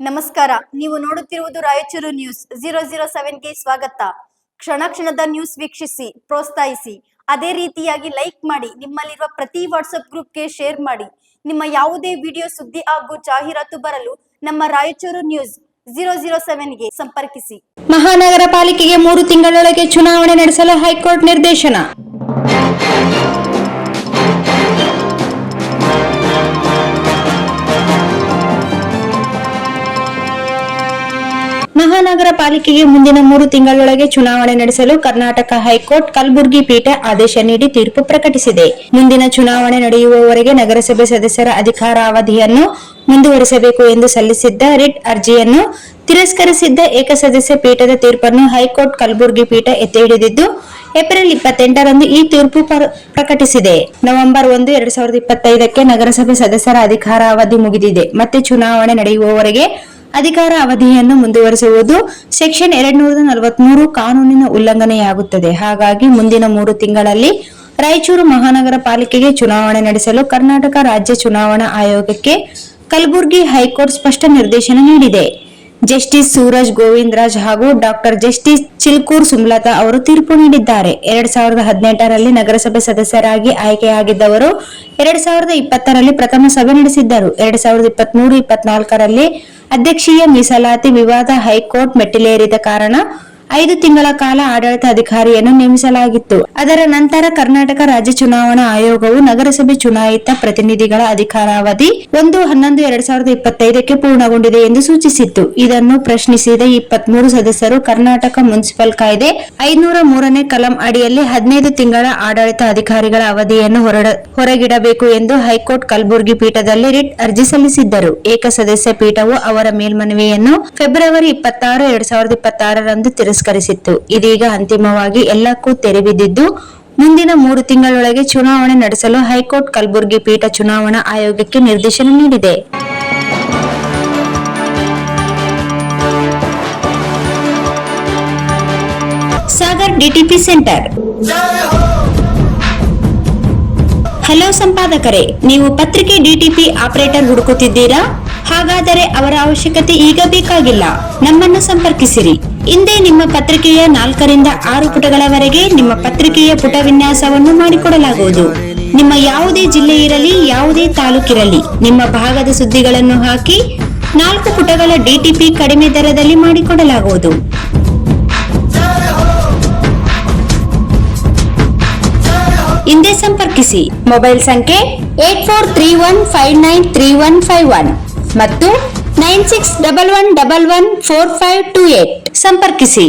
ನಮಸ್ಕಾರ. ನೀವು ನೋಡುತ್ತಿರುವುದು ರಾಯಚೂರು ನ್ಯೂಸ್ 007ಗೆ ಸ್ವಾಗತ. ಕ್ಷಣ ಕ್ಷಣದ ನ್ಯೂಸ್ ವೀಕ್ಷಿಸಿ, ಪ್ರೋತ್ಸಾಹಿಸಿ. ಅದೇ ರೀತಿಯಾಗಿ ಲೈಕ್ ಮಾಡಿ, ನಿಮ್ಮಲ್ಲಿರುವ ಪ್ರತಿ ವಾಟ್ಸ್ಆಪ್ ಗ್ರೂಪ್ಗೆ ಶೇರ್ ಮಾಡಿ. ನಿಮ್ಮ ಯಾವುದೇ ವಿಡಿಯೋ, ಸುದ್ದಿ ಹಾಗೂ ಜಾಹೀರಾತು ಬರಲು ನಮ್ಮ ರಾಯಚೂರು ನ್ಯೂಸ್ 007ಗೆ ಸಂಪರ್ಕಿಸಿ. ಮಹಾನಗರ ಪಾಲಿಕೆಗೆ 3 ತಿಂಗಳೊಳಗೆ ಚುನಾವಣೆ ನಡೆಸಲು ಹೈಕೋರ್ಟ್ ನಿರ್ದೇಶನ. ಮಹಾನಗರ ಪಾಲಿಕೆಗೆ ಮುಂದಿನ 3 ತಿಂಗಳೊಳಗೆ ಚುನಾವಣೆ ನಡೆಸಲು ಕರ್ನಾಟಕ ಹೈಕೋರ್ಟ್ ಕಲಬುರಗಿ ಪೀಠ ಆದೇಶ ನೀಡಿ ತೀರ್ಪು ಪ್ರಕಟಿಸಿದೆ. ಮುಂದಿನ ಚುನಾವಣೆ ನಡೆಯುವವರೆಗೆ ನಗರಸಭೆ ಸದಸ್ಯರ ಅಧಿಕಾರಾವಧಿಯನ್ನು ಮುಂದುವರಿಸಬೇಕು ಎಂದು ಸಲ್ಲಿಸಿದ್ದ ರಿಟ್ ಅರ್ಜಿಯನ್ನು ತಿರಸ್ಕರಿಸಿದ್ದ ಏಕಸದಸ್ಯ ಪೀಠದ ತೀರ್ಪನ್ನು ಹೈಕೋರ್ಟ್ ಕಲಬುರಗಿ ಪೀಠ ಎತ್ತಿ ಹಿಡಿದಿದ್ದು, ಏಪ್ರಿಲ್ 28ರಂದು ಈ ತೀರ್ಪು ಪ್ರಕಟಿಸಿದೆ. ನವೆಂಬರ್ 1, 2025ಕ್ಕೆ ನಗರಸಭೆ ಸದಸ್ಯರ ಅಧಿಕಾರಾವಧಿ ಮುಗಿದಿದೆ. ಮತ್ತೆ ಚುನಾವಣೆ ನಡೆಯುವವರೆಗೆ ಅಧಿಕಾರ ಅವಧಿಯನ್ನು ಮುಂದುವರಿಸುವುದು ಸೆಕ್ಷನ್ 243 ಕಾನೂನಿನ ಉಲ್ಲಂಘನೆಯಾಗುತ್ತದೆ. ಹಾಗಾಗಿ ಮುಂದಿನ 3 ತಿಂಗಳಲ್ಲಿ ರಾಯಚೂರು ಮಹಾನಗರ ಪಾಲಿಕೆಗೆ ಚುನಾವಣೆ ನಡೆಸಲು ಕರ್ನಾಟಕ ರಾಜ್ಯ ಚುನಾವಣಾ ಆಯೋಗಕ್ಕೆ ಕಲಬುರಗಿ ಹೈಕೋರ್ಟ್ ಸ್ಪಷ್ಟ ನಿರ್ದೇಶನ ನೀಡಿದೆ. ಜಸ್ಟಿಸ್ ಸೂರಜ್ ಗೋವಿಂದರಾಜ್ ಹಾಗೂ ಡಾಕ್ಟರ್ ಜಸ್ಟಿಸ್ ಚಿಲ್ಕೂರ್ ಸುಮಲತಾ ಅವರು ತೀರ್ಪು ನೀಡಿದ್ದಾರೆ. 2018ರಲ್ಲಿ ನಗರಸಭೆ ಸದಸ್ಯರಾಗಿ ಆಯ್ಕೆಯಾಗಿದ್ದವರು 2020ರಲ್ಲಿ ಪ್ರಥಮ ಸಭೆ ನಡೆಸಿದ್ದರು. 2023-24ರಲ್ಲಿ ಅಧ್ಯಕ್ಷೀಯ ಮೀಸಲಾತಿ ವಿವಾದ ಹೈಕೋರ್ಟ್ ಮೆಟ್ಟಿಲೇರಿದ ಕಾರಣ 5 ತಿಂಗಳ ಕಾಲ ಆಡಳಿತ ಅಧಿಕಾರಿಯನ್ನು ನೇಮಿಸಲಾಗಿತ್ತು. ಅದರ ನಂತರ ಕರ್ನಾಟಕ ರಾಜ್ಯ ಚುನಾವಣಾ ಆಯೋಗವು ನಗರಸಭೆ ಚುನಾಯಿತ ಪ್ರತಿನಿಧಿಗಳ ಅಧಿಕಾರಾವಧಿ 1-11-2025ಕ್ಕೆ ಪೂರ್ಣಗೊಂಡಿದೆ ಎಂದು ಸೂಚಿಸಿತ್ತು. ಇದನ್ನು ಪ್ರಶ್ನಿಸಿದ 23 ಸದಸ್ಯರು ಕರ್ನಾಟಕ ಮುನ್ಸಿಪಲ್ ಕಾಯ್ದೆ 503ನೇ ಕಲಂ ಅಡಿಯಲ್ಲಿ 15 ತಿಂಗಳ ಆಡಳಿತ ಅಧಿಕಾರಿಗಳ ಅವಧಿಯನ್ನು ಹೊರಗಿಡಬೇಕು ಎಂದು ಹೈಕೋರ್ಟ್ ಕಲಬುರಗಿ ಪೀಠದಲ್ಲಿ ರಿಟ್ ಅರ್ಜಿ ಸಲ್ಲಿಸಿದ್ದರು. ಏಕಸದಸ್ಯ ಪೀಠವು ಅವರ ಮೇಲ್ಮನವಿಯನ್ನು ಫೆಬ್ರವರಿ 26, 2026ರಂದು ತಿರಸ್ಕರಿಸಿತ್ತು. ಇದೀಗ ಅಂತಿಮವಾಗಿ ಎಲ್ಲಕ್ಕೂ ತೆರೆ ಬಿದ್ದಿದ್ದು, ಮುಂದಿನ 3 ತಿಂಗಳೊಳಗೆ ಚುನಾವಣೆ ನಡೆಸಲು ಹೈಕೋರ್ಟ್ ಕಲಬುರಗಿ ಪೀಠ ಚುನಾವಣಾ ಆಯೋಗಕ್ಕೆ ನಿರ್ದೇಶನ ನೀಡಿದೆ. Sagar DTP centre. ಹಲೋ ಸಂಪಾದಕರೇ, ನೀವು ಪತ್ರಿಕೆ ಡಿಟಿಪಿ ಆಪರೇಟರ್ ಹುಡುಕುತ್ತಿದ್ದೀರಾ? ಹಾಗಾದರೆ ಅವರ ಅವಶ್ಯಕತೆ ಈಗ ಬೇಕಾಗಿಲ್ಲ. ನಮ್ಮನ್ನು ಸಂಪರ್ಕಿಸಿರಿ. ಇಂದೇ ನಿಮ್ಮ ಪತ್ರಿಕೆಯ 4ರಿಂದ 6 ಪುಟಗಳವರೆಗೆ ನಿಮ್ಮ ಪತ್ರಿಕೆಯ ಪುಟ ವಿನ್ಯಾಸವನ್ನು ಮಾಡಿಕೊಡಲಾಗುವುದು. ನಿಮ್ಮ ಯಾವುದೇ ಜಿಲ್ಲೆ ಇರಲಿ, ಯಾವುದೇ ತಾಲೂಕಿರಲಿ, ನಿಮ್ಮ ಭಾಗದ ಸುದ್ದಿಗಳನ್ನು ಹಾಕಿ 4 ಪುಟಗಳ ಡಿಟಿಪಿ ಕಡಿಮೆ ದರದಲ್ಲಿ ಮಾಡಿಕೊಡಲಾಗುವುದು. ಇಂದೇ ಸಂಪರ್ಕಿಸಿ. ಮೊಬೈಲ್ ಸಂಖ್ಯೆ 8431593151 ಮತ್ತು 9611114528 ಸಂಪರ್ಕಿಸಿ.